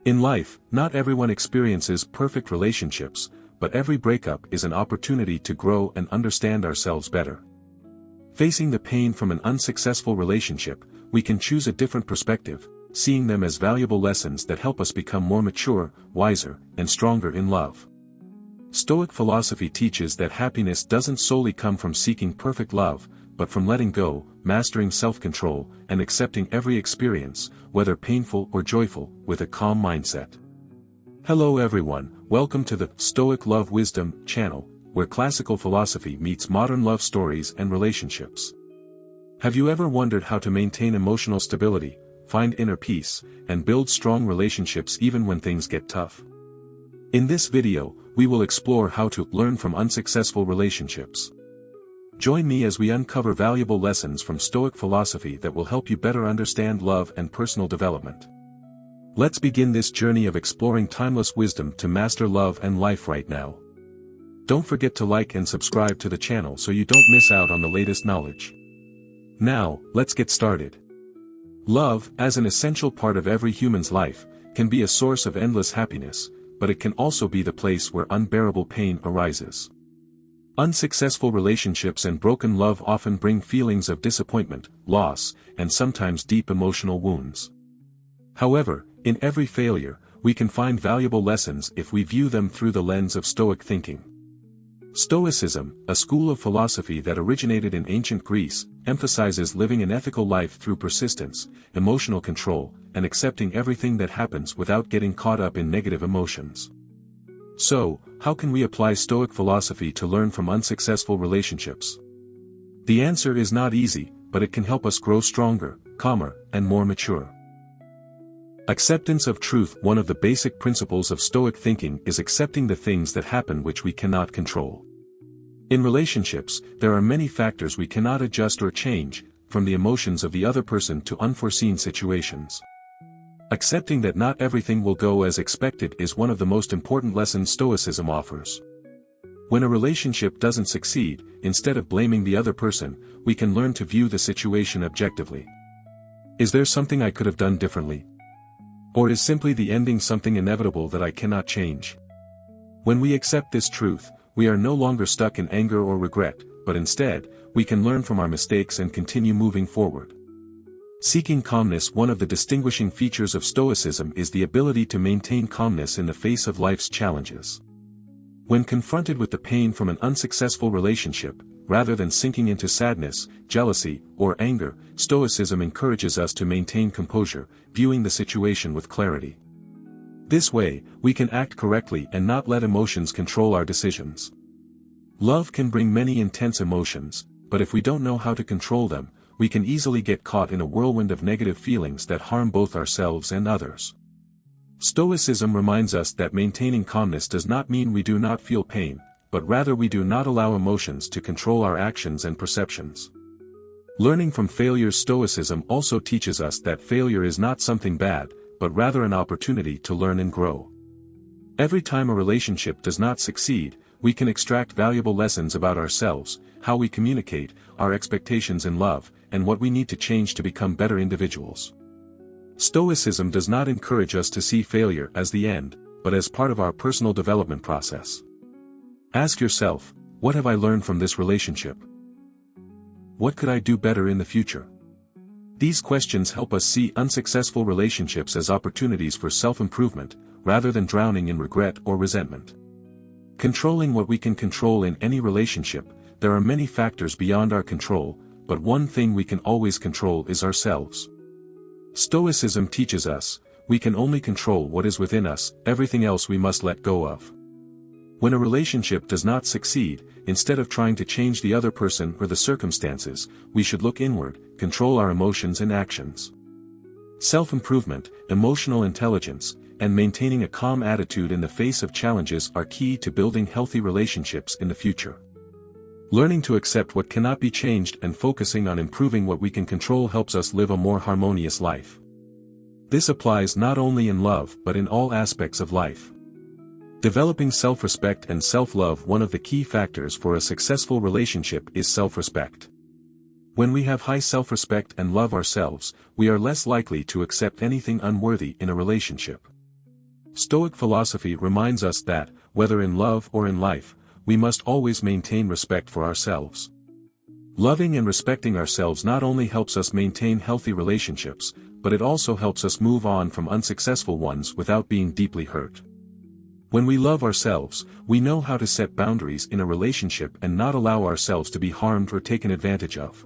In life, not everyone experiences perfect relationships, but every breakup is an opportunity to grow and understand ourselves better. Facing the pain from an unsuccessful relationship, we can choose a different perspective, seeing them as valuable lessons that help us become more mature, wiser, and stronger in love. Stoic philosophy teaches that happiness doesn't solely come from seeking perfect love, but from letting go, mastering self-control, and accepting every experience, whether painful or joyful, with a calm mindset. Hello everyone, welcome to the Stoic Love Wisdom channel, where classical philosophy meets modern love stories and relationships. Have you ever wondered how to maintain emotional stability, find inner peace, and build strong relationships even when things get tough? In this video, we will explore how to learn from unsuccessful relationships. Join me as we uncover valuable lessons from Stoic philosophy that will help you better understand love and personal development. Let's begin this journey of exploring timeless wisdom to master love and life right now. Don't forget to like and subscribe to the channel so you don't miss out on the latest knowledge. Now, let's get started. Love, as an essential part of every human's life, can be a source of endless happiness, but it can also be the place where unbearable pain arises. Unsuccessful relationships and broken love often bring feelings of disappointment, loss, and sometimes deep emotional wounds. However, in every failure, we can find valuable lessons if we view them through the lens of Stoic thinking. Stoicism, a school of philosophy that originated in ancient Greece, emphasizes living an ethical life through persistence, emotional control, and accepting everything that happens without getting caught up in negative emotions. So, how can we apply Stoic philosophy to learn from unsuccessful relationships? The answer is not easy, but it can help us grow stronger, calmer, and more mature. Acceptance of truth. One of the basic principles of Stoic thinking is accepting the things that happen which we cannot control. In relationships, there are many factors we cannot adjust or change, from the emotions of the other person to unforeseen situations. Accepting that not everything will go as expected is one of the most important lessons Stoicism offers. When a relationship doesn't succeed, instead of blaming the other person, we can learn to view the situation objectively. Is there something I could have done differently? Or is simply the ending something inevitable that I cannot change? When we accept this truth, we are no longer stuck in anger or regret, but instead, we can learn from our mistakes and continue moving forward. Seeking calmness. One of the distinguishing features of Stoicism is the ability to maintain calmness in the face of life's challenges. When confronted with the pain from an unsuccessful relationship, rather than sinking into sadness, jealousy, or anger, Stoicism encourages us to maintain composure, viewing the situation with clarity. This way, we can act correctly and not let emotions control our decisions. Love can bring many intense emotions, but if we don't know how to control them, we can easily get caught in a whirlwind of negative feelings that harm both ourselves and others. Stoicism reminds us that maintaining calmness does not mean we do not feel pain, but rather we do not allow emotions to control our actions and perceptions. Learning from failure. Stoicism also teaches us that failure is not something bad, but rather an opportunity to learn and grow. Every time a relationship does not succeed, we can extract valuable lessons about ourselves, how we communicate, our expectations in love, and what we need to change to become better individuals. Stoicism does not encourage us to see failure as the end, but as part of our personal development process. Ask yourself, what have I learned from this relationship? What could I do better in the future? These questions help us see unsuccessful relationships as opportunities for self-improvement, rather than drowning in regret or resentment. Controlling what we can control. In any relationship, there are many factors beyond our control, but one thing we can always control is ourselves. Stoicism teaches us, we can only control what is within us, everything else we must let go of. When a relationship does not succeed, instead of trying to change the other person or the circumstances, we should look inward, control our emotions and actions. Self-improvement, emotional intelligence, and maintaining a calm attitude in the face of challenges are key to building healthy relationships in the future. Learning to accept what cannot be changed and focusing on improving what we can control helps us live a more harmonious life. This applies not only in love but in all aspects of life. Developing self-respect and self-love. One of the key factors for a successful relationship is self-respect. When we have high self-respect and love ourselves, we are less likely to accept anything unworthy in a relationship. Stoic philosophy reminds us that, whether in love or in life, we must always maintain respect for ourselves. Loving and respecting ourselves not only helps us maintain healthy relationships, but it also helps us move on from unsuccessful ones without being deeply hurt. When we love ourselves, we know how to set boundaries in a relationship and not allow ourselves to be harmed or taken advantage of.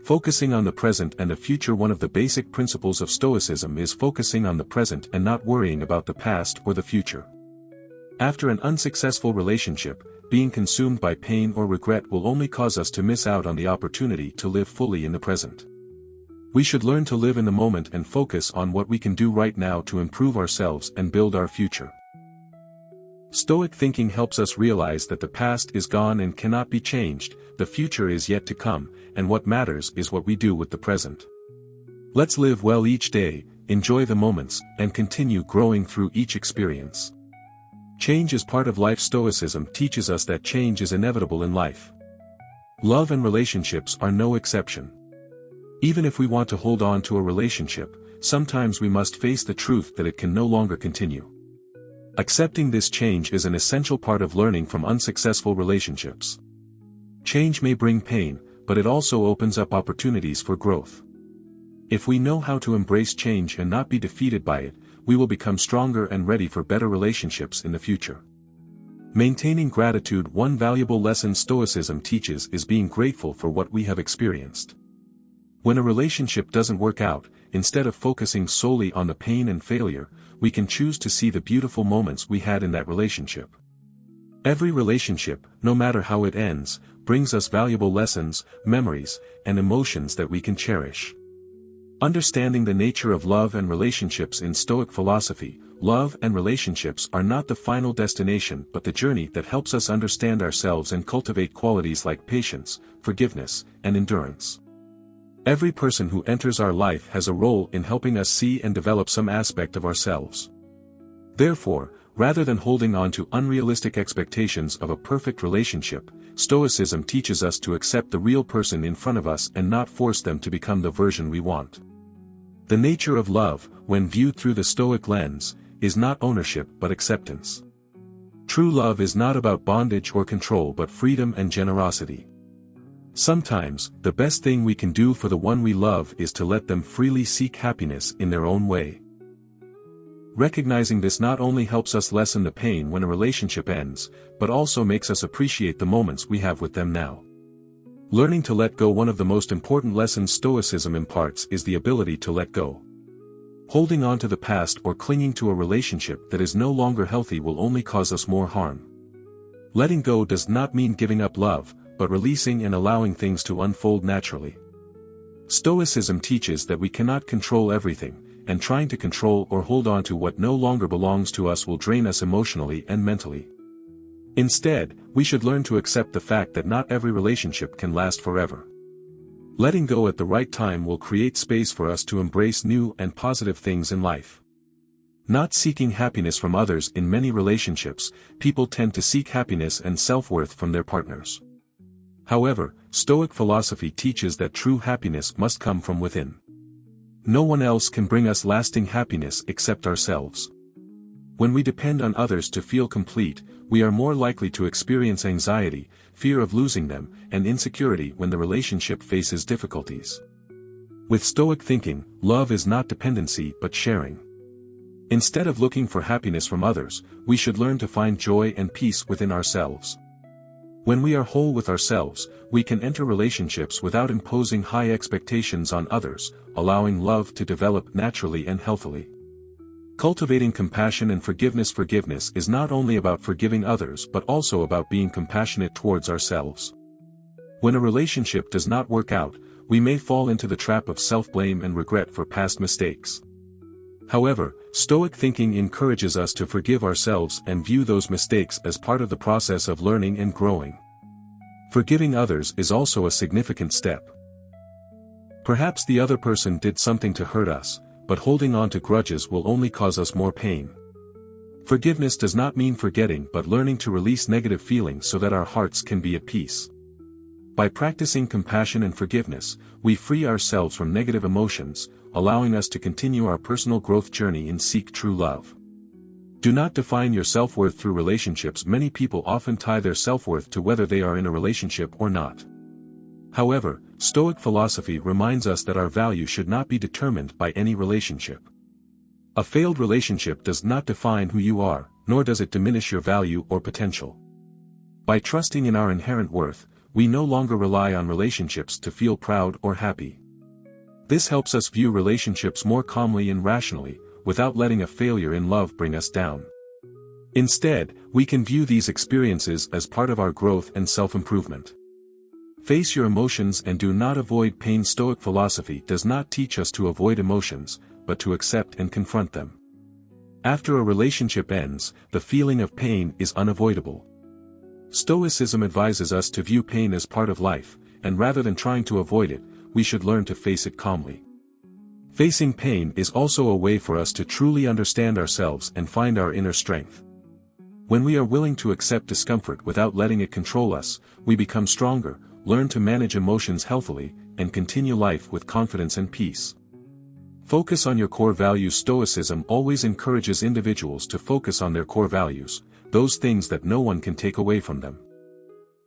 Focusing on the present and the future. One of the basic principles of Stoicism is focusing on the present and not worrying about the past or the future. After an unsuccessful relationship, being consumed by pain or regret will only cause us to miss out on the opportunity to live fully in the present. We should learn to live in the moment and focus on what we can do right now to improve ourselves and build our future. Stoic thinking helps us realize that the past is gone and cannot be changed, the future is yet to come, and what matters is what we do with the present. Let's live well each day, enjoy the moments, and continue growing through each experience. Change is part of life. Stoicism teaches us that change is inevitable in life. Love and relationships are no exception. Even if we want to hold on to a relationship, sometimes we must face the truth that it can no longer continue. Accepting this change is an essential part of learning from unsuccessful relationships. Change may bring pain, but it also opens up opportunities for growth. If we know how to embrace change and not be defeated by it, we will become stronger and ready for better relationships in the future. Maintaining gratitude. One valuable lesson Stoicism teaches is being grateful for what we have experienced. When a relationship doesn't work out, instead of focusing solely on the pain and failure, we can choose to see the beautiful moments we had in that relationship. Every relationship, no matter how it ends, brings us valuable lessons, memories, and emotions that we can cherish. Understanding the nature of love and relationships. In Stoic philosophy, love and relationships are not the final destination but the journey that helps us understand ourselves and cultivate qualities like patience, forgiveness, and endurance. Every person who enters our life has a role in helping us see and develop some aspect of ourselves. Therefore, rather than holding on to unrealistic expectations of a perfect relationship, Stoicism teaches us to accept the real person in front of us and not force them to become the version we want. The nature of love, when viewed through the Stoic lens, is not ownership but acceptance. True love is not about bondage or control but freedom and generosity. Sometimes, the best thing we can do for the one we love is to let them freely seek happiness in their own way. Recognizing this not only helps us lessen the pain when a relationship ends, but also makes us appreciate the moments we have with them now. Learning to let go. One of the most important lessons Stoicism imparts is the ability to let go. Holding on to the past or clinging to a relationship that is no longer healthy will only cause us more harm. Letting go does not mean giving up love, but releasing and allowing things to unfold naturally. Stoicism teaches that we cannot control everything, and trying to control or hold on to what no longer belongs to us will drain us emotionally and mentally. Instead, we should learn to accept the fact that not every relationship can last forever. Letting go at the right time will create space for us to embrace new and positive things in life. Not seeking happiness from others. In many relationships, people tend to seek happiness and self-worth from their partners. However, Stoic philosophy teaches that true happiness must come from within. No one else can bring us lasting happiness except ourselves. When we depend on others to feel complete, we are more likely to experience anxiety, fear of losing them, and insecurity when the relationship faces difficulties. With Stoic thinking, love is not dependency but sharing. Instead of looking for happiness from others, we should learn to find joy and peace within ourselves. When we are whole with ourselves, we can enter relationships without imposing high expectations on others, allowing love to develop naturally and healthily. Cultivating compassion and forgiveness. Forgiveness is not only about forgiving others but also about being compassionate towards ourselves. When a relationship does not work out, we may fall into the trap of self-blame and regret for past mistakes. However, Stoic thinking encourages us to forgive ourselves and view those mistakes as part of the process of learning and growing. Forgiving others is also a significant step. Perhaps the other person did something to hurt us, but holding on to grudges will only cause us more pain. Forgiveness does not mean forgetting but learning to release negative feelings so that our hearts can be at peace. By practicing compassion and forgiveness, we free ourselves from negative emotions, allowing us to continue our personal growth journey and seek true love. Do not define your self-worth through relationships. Many people often tie their self-worth to whether they are in a relationship or not. However, Stoic philosophy reminds us that our value should not be determined by any relationship. A failed relationship does not define who you are, nor does it diminish your value or potential. By trusting in our inherent worth, we no longer rely on relationships to feel proud or happy. This helps us view relationships more calmly and rationally, without letting a failure in love bring us down. Instead, we can view these experiences as part of our growth and self-improvement. Face your emotions and do not avoid pain. Stoic philosophy does not teach us to avoid emotions, but to accept and confront them. After a relationship ends, the feeling of pain is unavoidable. Stoicism advises us to view pain as part of life, and rather than trying to avoid it, we should learn to face it calmly. Facing pain is also a way for us to truly understand ourselves and find our inner strength. When we are willing to accept discomfort without letting it control us, we become stronger, learn to manage emotions healthily, and continue life with confidence and peace. Focus on your core values. Stoicism always encourages individuals to focus on their core values, those things that no one can take away from them.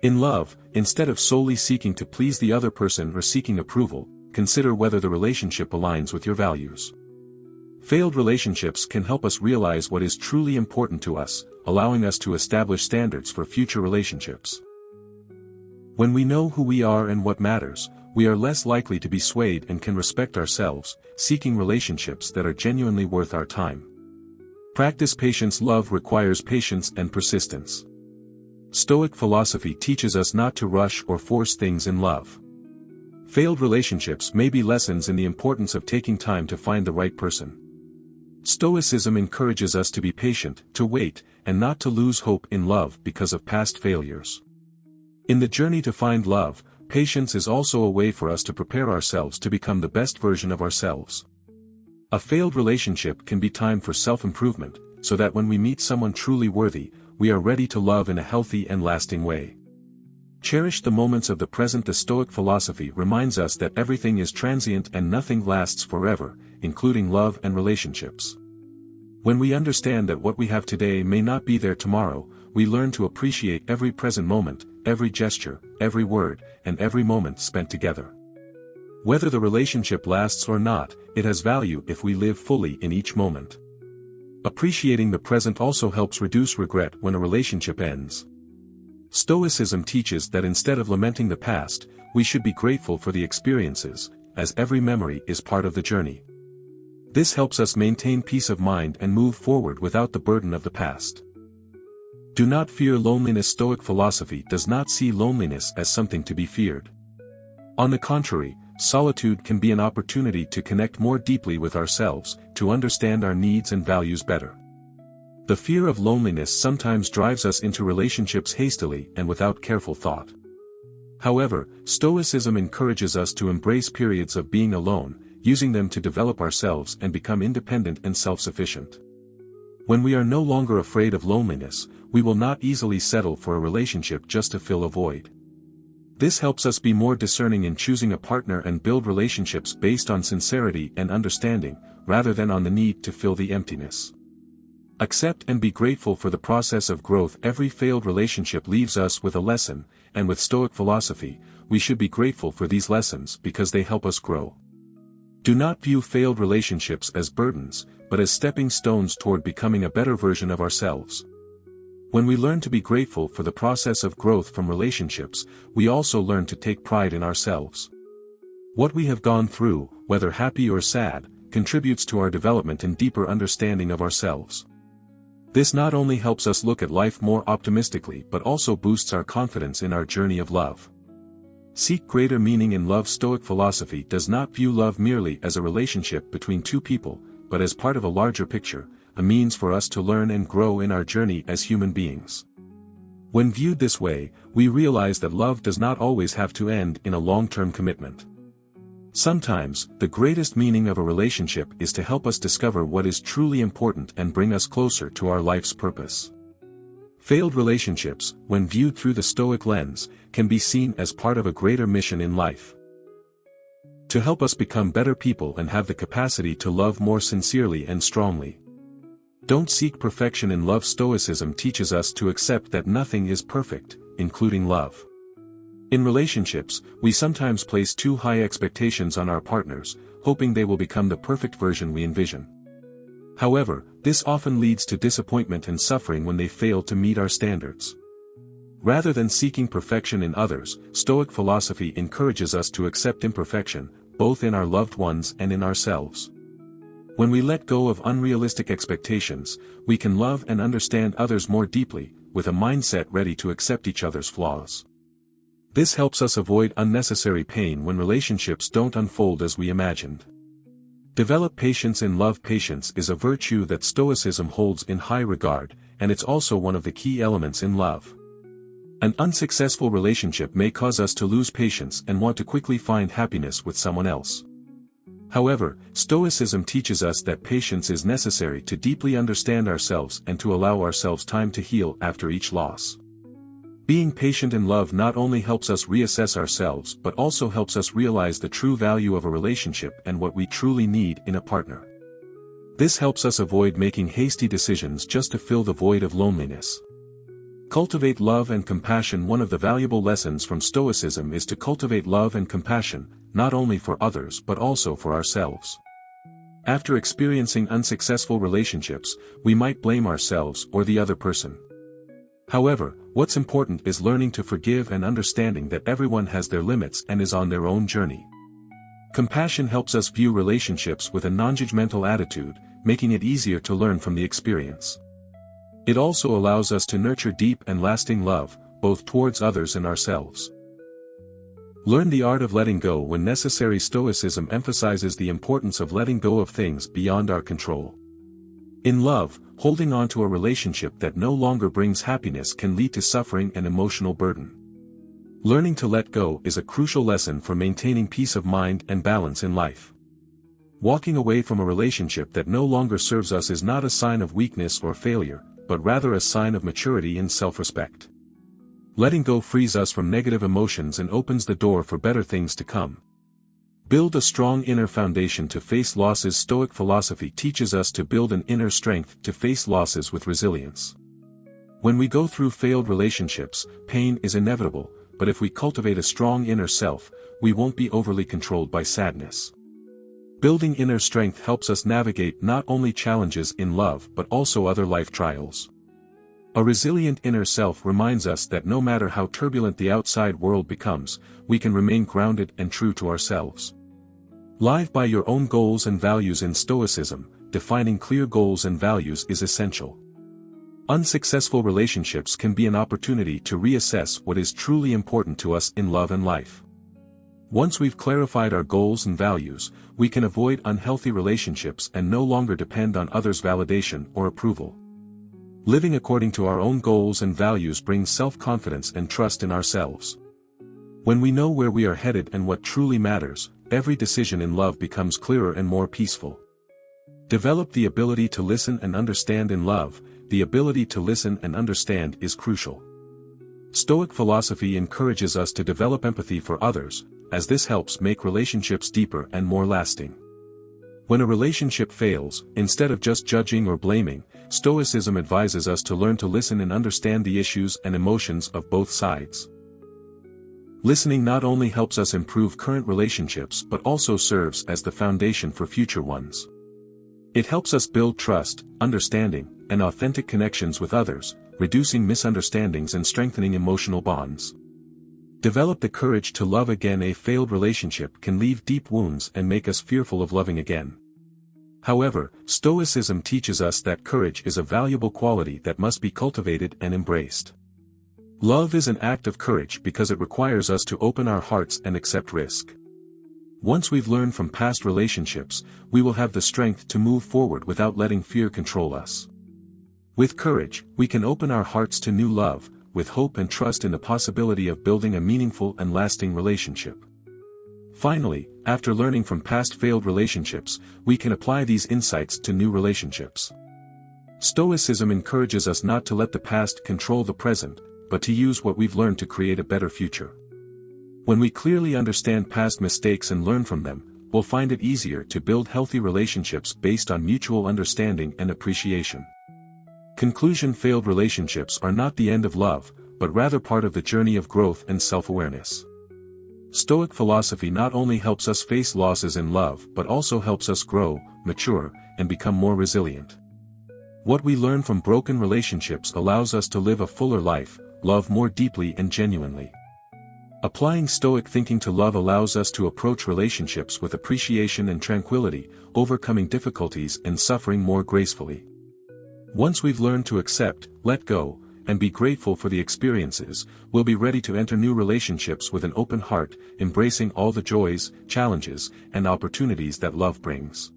In love, instead of solely seeking to please the other person or seeking approval, consider whether the relationship aligns with your values. Failed relationships can help us realize what is truly important to us, allowing us to establish standards for future relationships. When we know who we are and what matters, we are less likely to be swayed and can respect ourselves, seeking relationships that are genuinely worth our time. Practice patience. Love requires patience and persistence. Stoic philosophy teaches us not to rush or force things in love. Failed relationships may be lessons in the importance of taking time to find the right person. Stoicism encourages us to be patient, to wait, and not to lose hope in love because of past failures. In the journey to find love, patience is also a way for us to prepare ourselves to become the best version of ourselves. A failed relationship can be time for self-improvement, so that when we meet someone truly worthy, we are ready to love in a healthy and lasting way. Cherish the moments of the present. The Stoic philosophy reminds us that everything is transient and nothing lasts forever, including love and relationships. When we understand that what we have today may not be there tomorrow, we learn to appreciate every present moment, every gesture, every word, and every moment spent together. Whether the relationship lasts or not, it has value if we live fully in each moment. Appreciating the present also helps reduce regret when a relationship ends. Stoicism teaches that instead of lamenting the past, we should be grateful for the experiences, as every memory is part of the journey. This helps us maintain peace of mind and move forward without the burden of the past. Do not fear loneliness. Stoic philosophy does not see loneliness as something to be feared. On the contrary, solitude can be an opportunity to connect more deeply with ourselves, to understand our needs and values better. The fear of loneliness sometimes drives us into relationships hastily and without careful thought. However, Stoicism encourages us to embrace periods of being alone, using them to develop ourselves and become independent and self-sufficient. When we are no longer afraid of loneliness, we will not easily settle for a relationship just to fill a void. This helps us be more discerning in choosing a partner and build relationships based on sincerity and understanding, rather than on the need to fill the emptiness. Accept and be grateful for the process of growth. Every failed relationship leaves us with a lesson, and with Stoic philosophy, we should be grateful for these lessons because they help us grow. Do not view failed relationships as burdens, but as stepping stones toward becoming a better version of ourselves. When we learn to be grateful for the process of growth from relationships, we also learn to take pride in ourselves. What we have gone through, whether happy or sad, contributes to our development and deeper understanding of ourselves. This not only helps us look at life more optimistically but also boosts our confidence in our journey of love. Seek greater meaning in love. Stoic philosophy does not view love merely as a relationship between two people, but as part of a larger picture, a means for us to learn and grow in our journey as human beings. When viewed this way, we realize that love does not always have to end in a long-term commitment. Sometimes, the greatest meaning of a relationship is to help us discover what is truly important and bring us closer to our life's purpose. Failed relationships, when viewed through the Stoic lens, can be seen as part of a greater mission in life. To help us become better people and have the capacity to love more sincerely and strongly. Don't seek perfection in love. Stoicism teaches us to accept that nothing is perfect, including love. In relationships, we sometimes place too high expectations on our partners, hoping they will become the perfect version we envision. However, this often leads to disappointment and suffering when they fail to meet our standards. Rather than seeking perfection in others, Stoic philosophy encourages us to accept imperfection, both in our loved ones and in ourselves. When we let go of unrealistic expectations, we can love and understand others more deeply, with a mindset ready to accept each other's flaws. This helps us avoid unnecessary pain when relationships don't unfold as we imagined. Develop patience in love. Patience is a virtue that Stoicism holds in high regard, and it's also one of the key elements in love. An unsuccessful relationship may cause us to lose patience and want to quickly find happiness with someone else. However, Stoicism teaches us that patience is necessary to deeply understand ourselves and to allow ourselves time to heal after each loss. Being patient in love not only helps us reassess ourselves but also helps us realize the true value of a relationship and what we truly need in a partner. This helps us avoid making hasty decisions just to fill the void of loneliness. Cultivate love and compassion. One of the valuable lessons from Stoicism is to cultivate love and compassion, not only for others but also for ourselves. After experiencing unsuccessful relationships, we might blame ourselves or the other person. However, what's important is learning to forgive and understanding that everyone has their limits and is on their own journey. Compassion helps us view relationships with a non-judgmental attitude, making it easier to learn from the experience. It also allows us to nurture deep and lasting love, both towards others and ourselves. Learn the art of letting go when necessary. Stoicism emphasizes the importance of letting go of things beyond our control. In love, holding on to a relationship that no longer brings happiness can lead to suffering and emotional burden. Learning to let go is a crucial lesson for maintaining peace of mind and balance in life. Walking away from a relationship that no longer serves us is not a sign of weakness or failure, but rather a sign of maturity and self-respect. Letting go frees us from negative emotions and opens the door for better things to come. Build a strong inner foundation to face losses. Stoic philosophy teaches us to build an inner strength to face losses with resilience. When we go through failed relationships, pain is inevitable, but if we cultivate a strong inner self, we won't be overly controlled by sadness. Building inner strength helps us navigate not only challenges in love but also other life trials. A resilient inner self reminds us that no matter how turbulent the outside world becomes, we can remain grounded and true to ourselves. Live by your own goals and values. In Stoicism, defining clear goals and values is essential. Unsuccessful relationships can be an opportunity to reassess what is truly important to us in love and life. Once we've clarified our goals and values, we can avoid unhealthy relationships and no longer depend on others' validation or approval. Living according to our own goals and values brings self-confidence and trust in ourselves. When we know where we are headed and what truly matters, every decision in love becomes clearer and more peaceful. Develop the ability to listen and understand. In love, the ability to listen and understand is crucial. Stoic philosophy encourages us to develop empathy for others, as this helps make relationships deeper and more lasting. When a relationship fails, instead of just judging or blaming, Stoicism advises us to learn to listen and understand the issues and emotions of both sides. Listening not only helps us improve current relationships but also serves as the foundation for future ones. It helps us build trust, understanding, and authentic connections with others, reducing misunderstandings and strengthening emotional bonds. Develop the courage to love again. A failed relationship can leave deep wounds and make us fearful of loving again. However, Stoicism teaches us that courage is a valuable quality that must be cultivated and embraced. Love is an act of courage because it requires us to open our hearts and accept risk. Once we've learned from past relationships, we will have the strength to move forward without letting fear control us. With courage, we can open our hearts to new love, with hope and trust in the possibility of building a meaningful and lasting relationship. Finally, after learning from past failed relationships, we can apply these insights to new relationships. Stoicism encourages us not to let the past control the present, but to use what we've learned to create a better future. When we clearly understand past mistakes and learn from them, we'll find it easier to build healthy relationships based on mutual understanding and appreciation. Conclusion: failed relationships are not the end of love, but rather part of the journey of growth and self-awareness. Stoic philosophy not only helps us face losses in love but also helps us grow, mature, and become more resilient. What we learn from broken relationships allows us to live a fuller life, love more deeply and genuinely. Applying Stoic thinking to love allows us to approach relationships with appreciation and tranquility, overcoming difficulties and suffering more gracefully. Once we've learned to accept, let go, and be grateful for the experiences, we'll be ready to enter new relationships with an open heart, embracing all the joys, challenges, and opportunities that love brings.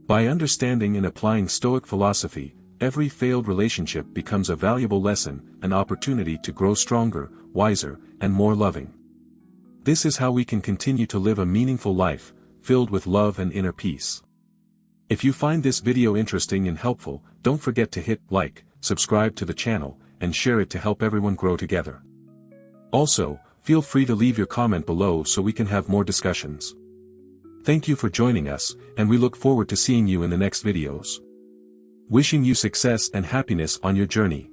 By understanding and applying Stoic philosophy, every failed relationship becomes a valuable lesson, an opportunity to grow stronger, wiser, and more loving. This is how we can continue to live a meaningful life, filled with love and inner peace. If you find this video interesting and helpful, don't forget to hit like, subscribe to the channel, and share it to help everyone grow together. Also, feel free to leave your comment below so we can have more discussions. Thank you for joining us, and we look forward to seeing you in the next videos. Wishing you success and happiness on your journey.